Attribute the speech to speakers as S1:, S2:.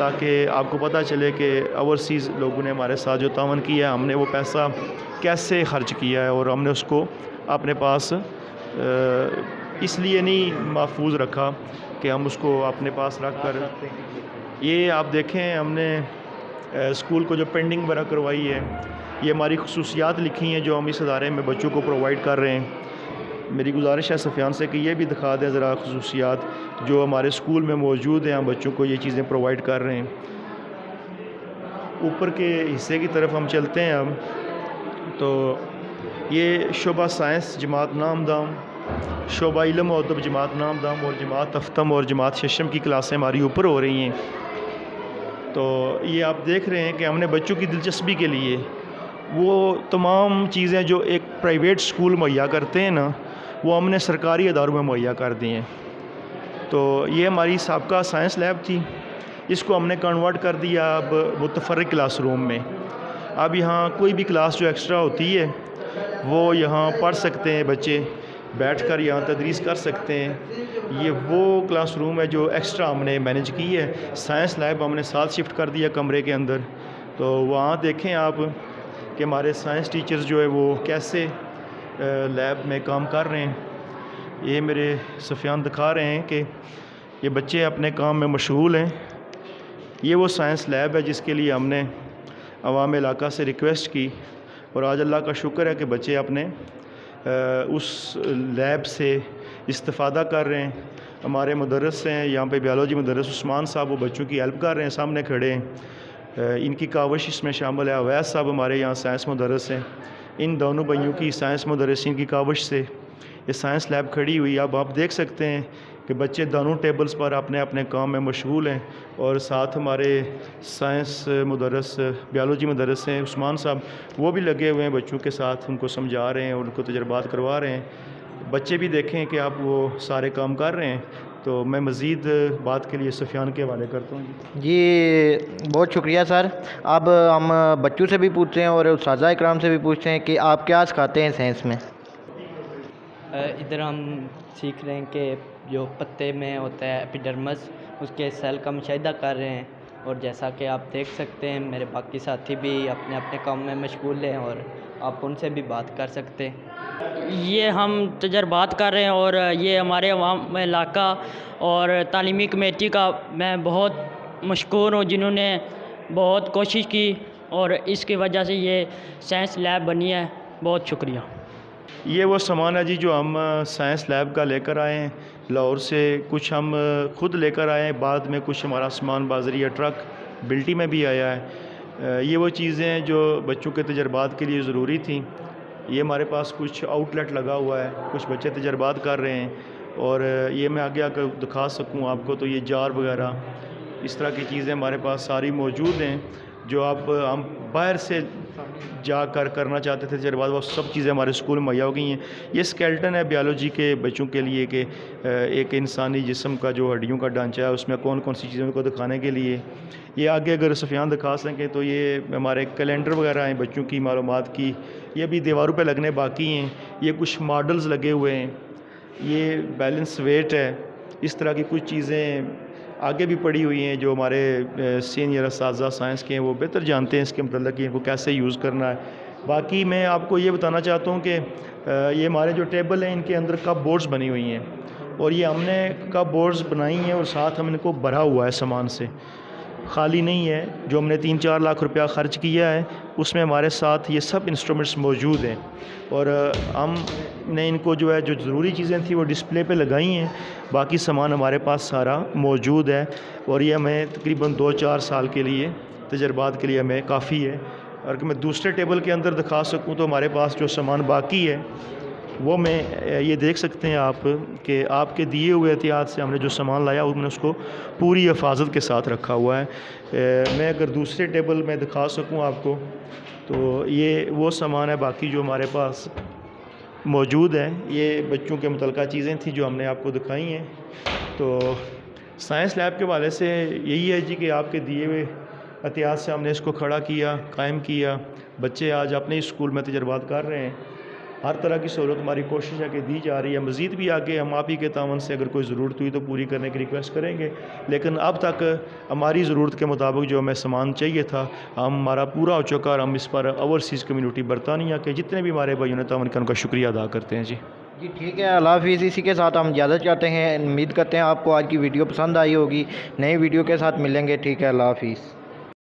S1: تاکہ آپ کو پتہ چلے کہ اوورسیز لوگوں نے ہمارے ساتھ جو تعاون کیا ہے، ہم نے وہ پیسہ کیسے خرچ کیا ہے، اور ہم نے اس کو اپنے پاس اس لیے نہیں محفوظ رکھا کہ ہم اس کو اپنے پاس رکھ کر یہ آپ دیکھیں ہم نے اسکول کو جو پینڈنگ وغیرہ کروائی ہے، یہ ہماری خصوصیات لکھی ہیں جو ہم اس ادارے میں بچوں کو پرووائڈ کر رہے ہیں۔ میری گزارش ہے سفیان سے کہ یہ بھی دکھا دیں ذرا خصوصیات جو ہمارے اسکول میں موجود ہیں، ہم بچوں کو یہ چیزیں پرووائڈ کر رہے ہیں۔ اوپر کے حصے کی طرف ہم چلتے ہیں اب، تو یہ شعبہ سائنس جماعت نامدام، شعبہ علم و ادب جماعت نامدام اور جماعت افتم اور جماعت ششم کی کلاسیں ہماری اوپر ہو رہی ہیں۔ تو یہ آپ دیکھ رہے ہیں کہ ہم نے بچوں کی دلچسپی کے لیے وہ تمام چیزیں جو ایک پرائیویٹ اسکول مہیا کرتے ہیں نا، وہ ہم نے سرکاری اداروں میں مہیا کر دی ہیں۔ تو یہ ہماری سابقہ سائنس لیب تھی، اس کو ہم نے کنورٹ کر دیا اب متفرق کلاس روم میں۔ اب یہاں کوئی بھی کلاس جو ایکسٹرا ہوتی ہے وہ یہاں پڑھ سکتے ہیں، بچے بیٹھ کر یہاں تدریس کر سکتے ہیں۔ یہ وہ کلاس روم ہے جو ایکسٹرا ہم نے مینیج کی ہے۔ سائنس لیب ہم نے ساتھ شفٹ کر دیا کمرے کے اندر، تو وہاں دیکھیں آپ کہ ہمارے سائنس ٹیچرز جو ہے وہ کیسے لیب میں کام کر رہے ہیں۔ یہ میرے سفیان دکھا رہے ہیں کہ یہ بچے اپنے کام میں مشغول ہیں۔ یہ وہ سائنس لیب ہے جس کے لیے ہم نے عوام علاقہ سے ریکویسٹ کی، اور آج اللہ کا شکر ہے کہ بچے اپنے اس لیب سے استفادہ کر رہے ہیں۔ ہمارے مدرس ہیں یہاں پہ، بیالوجی مدرس عثمان صاحب، وہ بچوں کی ہیلپ کر رہے ہیں، سامنے کھڑے ہیں۔ ان کی کاوش اس میں شامل ہے۔ اویس صاحب ہمارے یہاں سائنس مدرس ہیں، ان دونوں بھائیوں کی سائنس مدرسین کی کاوش سے یہ سائنس لیب کھڑی ہوئی۔ اب آپ دیکھ سکتے ہیں کہ بچے دونوں ٹیبلز پر اپنے اپنے کام میں مشغول ہیں، اور ساتھ ہمارے سائنس مدرس بیالوجی مدرس ہیں عثمان صاحب، وہ بھی لگے ہوئے ہیں بچوں کے ساتھ، ان کو سمجھا رہے ہیں اور ان کو تجربات کروا رہے ہیں۔ بچے بھی دیکھیں کہ آپ وہ سارے کام کر رہے ہیں۔ تو میں مزید بات کے لیے سفیان کے حوالے کرتا ہوں۔
S2: جی بہت شکریہ سر۔ اب ہم بچوں سے بھی پوچھتے ہیں اور اساتذہ اکرام سے بھی پوچھتے ہیں کہ آپ کیا سکھاتے ہیں سائنس میں؟
S3: ادھر ہم سیکھ رہے ہیں کہ جو پتے میں ہوتا ہے ایپیڈرمس، اس کے سیل کا مشاہدہ کر رہے ہیں، اور جیسا کہ آپ دیکھ سکتے ہیں میرے باقی ساتھی بھی اپنے اپنے کام میں مشغول ہیں، اور آپ ان سے بھی بات کر سکتے ہیں۔
S4: یہ ہم تجربات کر رہے ہیں، اور یہ ہمارے عوام علاقہ اور تعلیمی کمیٹی کا میں بہت مشکور ہوں، جنہوں نے بہت کوشش کی اور اس کی وجہ سے یہ سائنس لیب بنی ہے۔ بہت شکریہ۔
S1: یہ وہ سامان ہے جی جو ہم سائنس لیب کا لے کر آئے ہیں لاہور سے، کچھ ہم خود لے کر آئے ہیں، بعد میں کچھ ہمارا سامان بازریہ ٹرک بلٹی میں بھی آیا ہے۔ یہ وہ چیزیں ہیں جو بچوں کے تجربات کے لیے ضروری تھیں۔ یہ ہمارے پاس کچھ آؤٹ لیٹ لگا ہوا ہے، کچھ بچے تجربات کر رہے ہیں، اور یہ میں آگے آ کر دکھا سکوں آپ کو، تو یہ جار وغیرہ اس طرح کی چیزیں ہمارے پاس ساری موجود ہیں، جو ہم باہر سے جا کر کرنا چاہتے تھے تجربات، وہ سب چیزیں ہمارے اسکول میں مہیا ہو گئی ہیں۔ یہ اسکیلٹن ہے بیالوجی کے بچوں کے لیے کہ ایک انسانی جسم کا جو ہڈیوں کا ڈھانچہ ہے اس میں کون کون سی چیزوں کو دکھانے کے لیے۔ یہ آگے اگر سفیان دکھا سکیں تو یہ ہمارے کیلنڈر وغیرہ ہیں بچوں کی معلومات کی، یہ بھی دیواروں پہ لگنے باقی ہیں۔ یہ کچھ ماڈلز لگے ہوئے ہیں، یہ بیلنس ویٹ ہے، اس طرح کی کچھ چیزیں آگے بھی پڑی ہوئی ہیں جو ہمارے سینئر اساتذہ سائنس کے ہیں، وہ بہتر جانتے ہیں اس کے متعلق کہ ان کو کیسے یوز کرنا ہے۔ باقی میں آپ کو یہ بتانا چاہتا ہوں کہ یہ ہمارے جو ٹیبل ہیں ان کے اندر کپ بورڈز بنی ہوئی ہیں، اور یہ ہم نے کپ بورڈز بنائی ہیں اور ساتھ ہم ان کو بھرا ہوا ہے سامان سے، خالی نہیں ہے۔ جو ہم نے 3-4 لاکھ روپیہ خرچ کیا ہے اس میں ہمارے ساتھ یہ سب انسٹرومنٹس موجود ہیں، اور ہم نے ان کو جو ہے جو ضروری چیزیں تھیں وہ ڈسپلے پہ لگائی ہیں، باقی سامان ہمارے پاس سارا موجود ہے، اور یہ ہمیں تقریباً 2-4 سال کے لیے تجربات کے لیے ہمیں کافی ہے۔ اور کہ میں دوسرے ٹیبل کے اندر دکھا سکوں تو ہمارے پاس جو سامان باقی ہے وہ میں یہ دیکھ سکتے ہیں آپ کہ آپ کے دیے ہوئے احتیاط سے ہم نے جو سامان لایا ہم نے اس کو پوری حفاظت کے ساتھ رکھا ہوا ہے۔ میں اگر دوسرے ٹیبل میں دکھا سکوں آپ کو تو یہ وہ سامان ہے باقی جو ہمارے پاس موجود ہے۔ یہ بچوں کے متعلقہ چیزیں تھیں جو ہم نے آپ کو دکھائی ہیں۔ تو سائنس لیب کے حوالے سے یہی ہے جی کہ آپ کے دیے ہوئے احتیاط سے ہم نے اس کو کھڑا کیا، قائم کیا۔ بچے آج اپنے اسکول میں تجربات کر رہے ہیں، ہر طرح کی سہولت ہماری کوشش ہے کہ دی جا رہی ہے. مزید بھی آگے ہم آپ ہی کے تعاون سے اگر کوئی ضرورت ہوئی تو پوری کرنے کی ریکویسٹ کریں گے, لیکن اب تک ہماری ضرورت کے مطابق جو ہمیں سامان چاہیے تھا ہمارا پورا ہو چکا, اور ہم اس پر اوورسیز کمیونٹی برطانیہ کے جتنے بھی ہمارے بھائیوں نے تعاون کیا ان کا شکریہ ادا کرتے ہیں.
S2: جی ٹھیک ہے, اللہ حافظ. اسی کے ساتھ ہم اجازت چاہتے ہیں. امید کرتے ہیں آپ کو آج کی ویڈیو پسند آئی ہوگی. نئی ویڈیو کے ساتھ ملیں گے. ٹھیک ہے, اللہ حافظ.